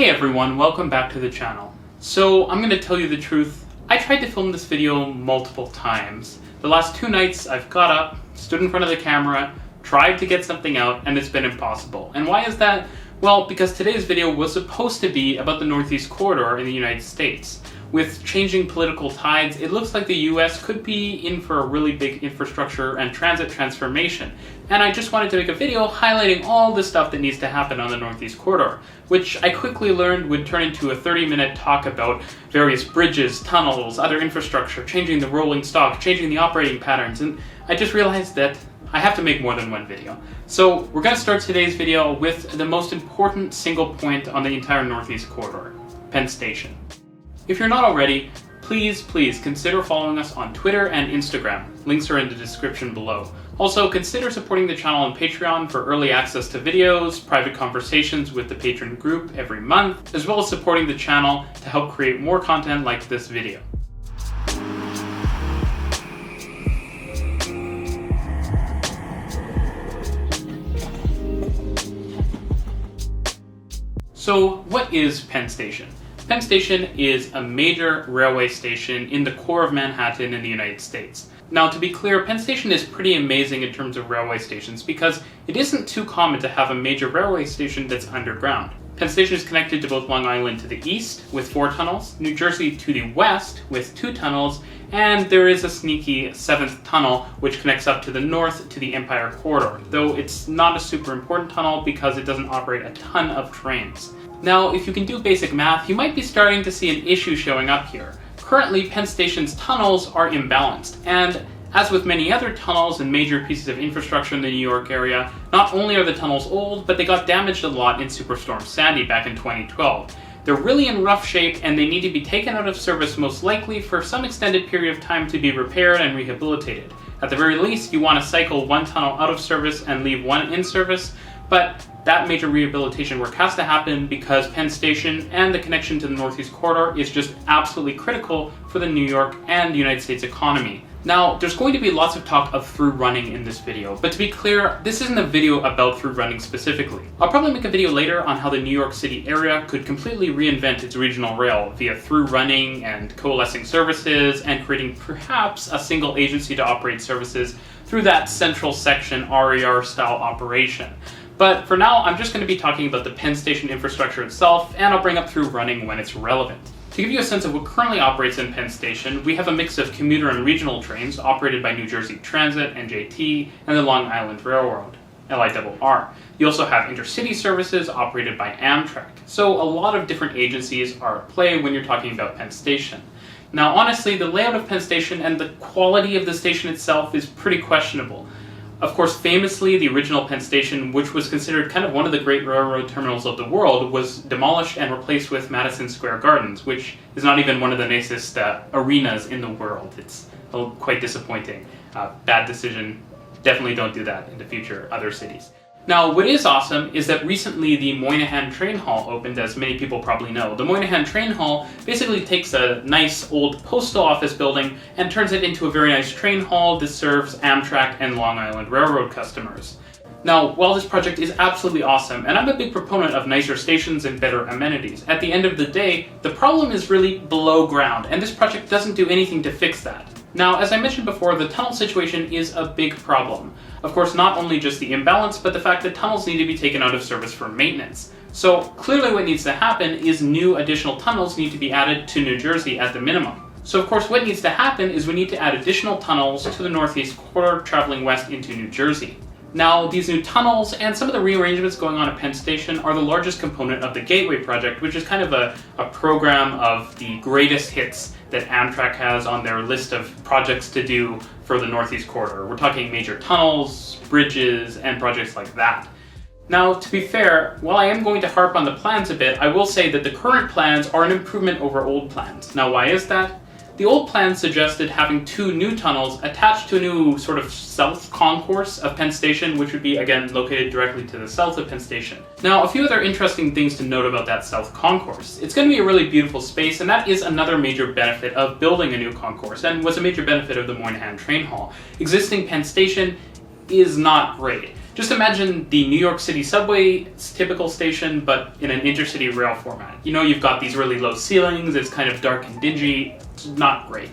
Hey everyone, welcome back to the channel. So I'm going to tell you the truth, I tried to film this video multiple times. The last 2 nights I've got up, stood in front of the camera, tried to get something out, and it's been impossible. And why is that? Well, because today's video was supposed to be about the Northeast Corridor in the United States. With changing political tides, it looks like the US could be in for a really big infrastructure and transit transformation. And I just wanted to make a video highlighting all the stuff that needs to happen on the Northeast Corridor, which I quickly learned would turn into a 30-minute talk about various bridges, tunnels, other infrastructure, changing the rolling stock, changing the operating patterns, and I just realized that I have to make more than one video. So we're going to start today's video with the most important single point on the entire Northeast Corridor, Penn Station. If you're not already, please consider following us on Twitter and Instagram. Links are in the description below. Also, consider supporting the channel on Patreon for early access to videos, private conversations with the patron group every month, as well as supporting the channel to help create more content like this video. So, what is Penn Station? Penn Station is a major railway station in the core of Manhattan in the United States. Now, to be clear, Penn Station is pretty amazing in terms of railway stations because it isn't too common to have a major railway station that's underground. Penn Station is connected to both Long Island to the east with 4 tunnels, New Jersey to the west with 2 tunnels, and there is a sneaky 7th tunnel which connects up to the north to the Empire Corridor, though it's not a super important tunnel because it doesn't operate a ton of trains. Now, if you can do basic math, you might be starting to see an issue showing up here. Currently, Penn Station's tunnels are imbalanced, and as with many other tunnels and major pieces of infrastructure in the New York area, not only are the tunnels old, but they got damaged a lot in Superstorm Sandy back in 2012. They're really in rough shape, and they need to be taken out of service most likely for some extended period of time to be repaired and rehabilitated. At the very least, you want to cycle one tunnel out of service and leave one in service, but that major rehabilitation work has to happen because Penn Station and the connection to the Northeast Corridor is just absolutely critical for the New York and the United States economy. Now, there's going to be lots of talk of through running in this video, but to be clear, this isn't a video about through running specifically. I'll probably make a video later on how the New York City area could completely reinvent its regional rail via through running and coalescing services and creating perhaps a single agency to operate services through that central section RER style operation. But for now, I'm just going to be talking about the Penn Station infrastructure itself, and I'll bring up through running when it's relevant. To give you a sense of what currently operates in Penn Station, we have a mix of commuter and regional trains operated by New Jersey Transit, NJT, and the Long Island Railroad, LIRR. You also have intercity services operated by Amtrak. So a lot of different agencies are at play when you're talking about Penn Station. Now honestly, the layout of Penn Station and the quality of the station itself is pretty questionable. Of course, famously, the original Penn Station, which was considered kind of one of the great railroad terminals of the world, was demolished and replaced with Madison Square Gardens, which is not even one of the nicest arenas in the world. It's quite disappointing. Bad decision. Definitely don't do that in the future, other cities. Now, what is awesome is that recently the Manhattan Train Hall opened, as many people probably know. The Manhattan Train Hall basically takes a nice old postal office building and turns it into a very nice train hall that serves Amtrak and Long Island Railroad customers. Now, while this project is absolutely awesome, and I'm a big proponent of nicer stations and better amenities, at the end of the day, the problem is really below ground, and this project doesn't do anything to fix that. Now, as I mentioned before, the tunnel situation is a big problem. Of course, not only just the imbalance, but the fact that tunnels need to be taken out of service for maintenance. So clearly what needs to happen is new additional tunnels need to be added to New Jersey at the minimum. So of course what needs to happen is we need to add additional tunnels to the Northeast Corridor traveling west into New Jersey. Now, these new tunnels and some of the rearrangements going on at Penn Station are the largest component of the Gateway Project, which is kind of a program of the greatest hits that Amtrak has on their list of projects to do for the Northeast Corridor. We're talking major tunnels, bridges, and projects like that. Now, to be fair, while I am going to harp on the plans a bit, I will say that the current plans are an improvement over old plans. Now, why is that? The old plan suggested having 2 new tunnels attached to a new sort of south concourse of Penn Station, which would be, again, located directly to the south of Penn Station. Now, a few other interesting things to note about that south concourse. It's going to be a really beautiful space, and that is another major benefit of building a new concourse, and was a major benefit of the Manhattan Train Hall. Existing Penn Station is not great. Just imagine the New York City subway's typical station, but in an intercity rail format. You know, you've got these really low ceilings, it's kind of dark and dingy, it's not great.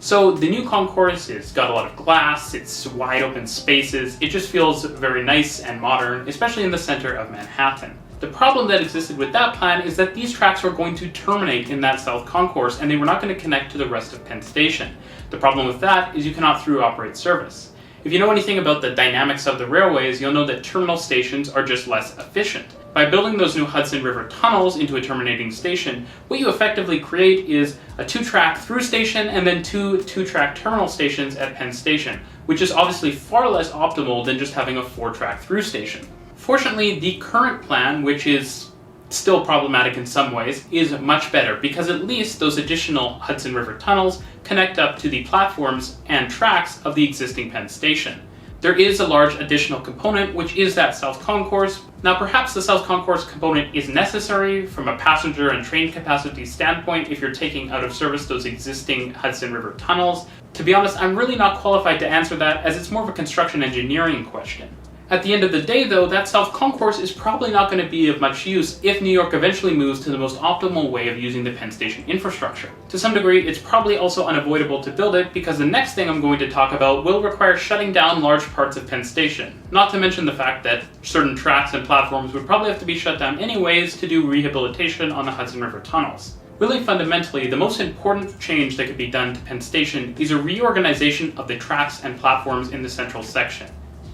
So the new concourse has got a lot of glass, it's wide open spaces, it just feels very nice and modern, especially in the center of Manhattan. The problem that existed with that plan is that these tracks were going to terminate in that south concourse and they were not going to connect to the rest of Penn Station. The problem with that is you cannot through operate service. If you know anything about the dynamics of the railways, you'll know that terminal stations are just less efficient. By building those new Hudson River tunnels into a terminating station, what you effectively create is a 2-track through station and then two 2-track terminal stations at Penn Station, which is obviously far less optimal than just having a 4-track through station. Fortunately, the current plan, which is still problematic in some ways, is much better because at least those additional Hudson River tunnels connect up to the platforms and tracks of the existing Penn Station. There is a large additional component, which is that South Concourse. Now, perhaps the South Concourse component is necessary from a passenger and train capacity standpoint if you're taking out of service those existing Hudson River tunnels. To be honest, I'm really not qualified to answer that, as it's more of a construction engineering question. At the end of the day, though, that South Concourse is probably not going to be of much use if New York eventually moves to the most optimal way of using the Penn Station infrastructure. To some degree, it's probably also unavoidable to build it because the next thing I'm going to talk about will require shutting down large parts of Penn Station. Not to mention the fact that certain tracks and platforms would probably have to be shut down anyways to do rehabilitation on the Hudson River tunnels. Really fundamentally, the most important change that could be done to Penn Station is a reorganization of the tracks and platforms in the central section.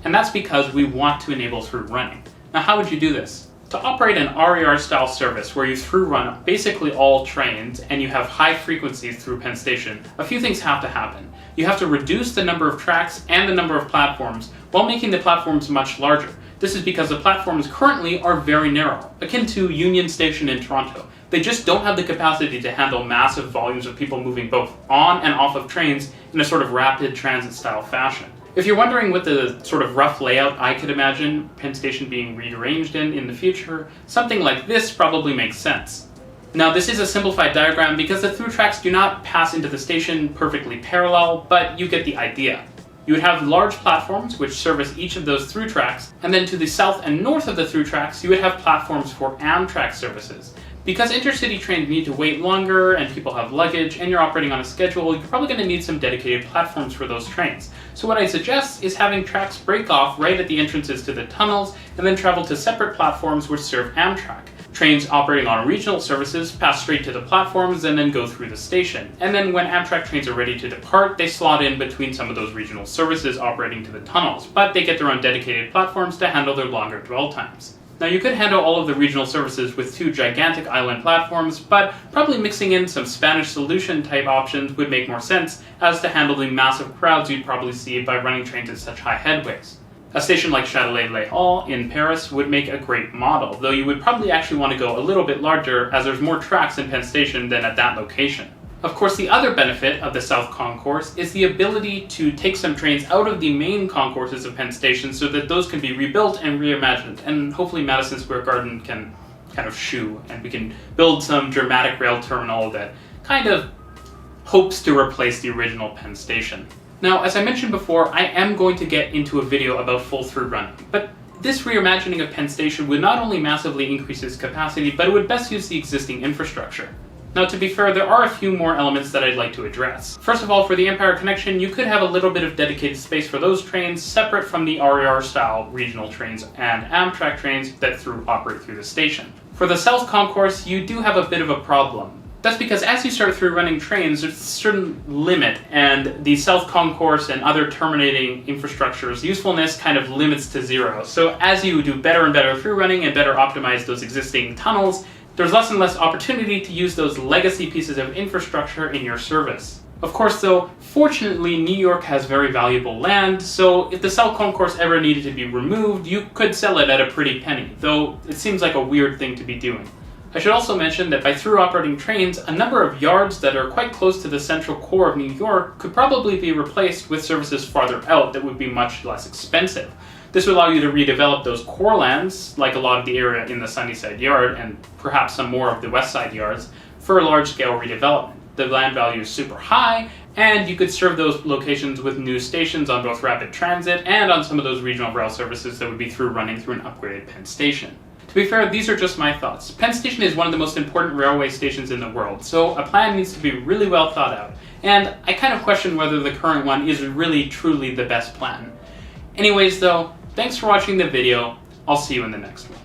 And that's because we want to enable through running. Now, how would you do this? To operate an RER style service where you through run basically all trains and you have high frequencies through Penn Station, a few things have to happen. You have to reduce the number of tracks and the number of platforms while making the platforms much larger. This is because the platforms currently are very narrow, akin to Union Station in Toronto. They just don't have the capacity to handle massive volumes of people moving both on and off of trains in a sort of rapid transit style fashion. If you're wondering what the sort of rough layout I could imagine Penn Station being rearranged in the future, something like this probably makes sense. Now, this is a simplified diagram because the through tracks do not pass into the station perfectly parallel, but you get the idea. You would have large platforms which service each of those through tracks, and then to the south and north of the through tracks you would have platforms for Amtrak services. Because intercity trains need to wait longer and people have luggage and you're operating on a schedule, you're probably going to need some dedicated platforms for those trains. So what I suggest is having tracks break off right at the entrances to the tunnels and then travel to separate platforms which serve Amtrak. Trains operating on regional services pass straight to the platforms and then go through the station. And then when Amtrak trains are ready to depart, they slot in between some of those regional services operating to the tunnels, but they get their own dedicated platforms to handle their longer dwell times. Now, you could handle all of the regional services with 2 gigantic island platforms, but probably mixing in some Spanish solution type options would make more sense as to handle the massive crowds you'd probably see by running trains at such high headways. A station like Châtelet-Les Halles in Paris would make a great model, though you would probably actually want to go a little bit larger as there's more tracks in Penn Station than at that location. Of course, the other benefit of the South Concourse is the ability to take some trains out of the main concourses of Penn Station so that those can be rebuilt and reimagined, and hopefully Madison Square Garden can kind of shoo, and we can build some dramatic rail terminal that kind of hopes to replace the original Penn Station. Now, as I mentioned before, I am going to get into a video about full through running, but this reimagining of Penn Station would not only massively increase its capacity, but it would best use the existing infrastructure. Now, to be fair, there are a few more elements that I'd like to address. First of all, for the Empire connection, you could have a little bit of dedicated space for those trains separate from the RER-style regional trains and Amtrak trains that operate through the station. For the South Concourse, you do have a bit of a problem. That's because as you start through running trains, there's a certain limit, and the South Concourse and other terminating infrastructure's usefulness kind of limits to 0. So as you do better and better through running and better optimize those existing tunnels, there's less and less opportunity to use those legacy pieces of infrastructure in your service. Of course, though, fortunately, New York has very valuable land, so if the South Concourse ever needed to be removed, you could sell it at a pretty penny, though it seems like a weird thing to be doing. I should also mention that by through operating trains, a number of yards that are quite close to the central core of New York could probably be replaced with services farther out that would be much less expensive. This would allow you to redevelop those core lands, like a lot of the area in the Sunnyside Yard and perhaps some more of the West Side yards, for a large-scale redevelopment. The land value is super high, And you could serve those locations with new stations on both rapid transit and on some of those regional rail services that would be running through an upgraded Penn Station. To be fair, these are just my thoughts. Penn Station is one of the most important railway stations in the world, so a plan needs to be really well thought out. And I kind of question whether the current one is really truly the best plan. Anyways though, thanks for watching the video. I'll see you in the next one.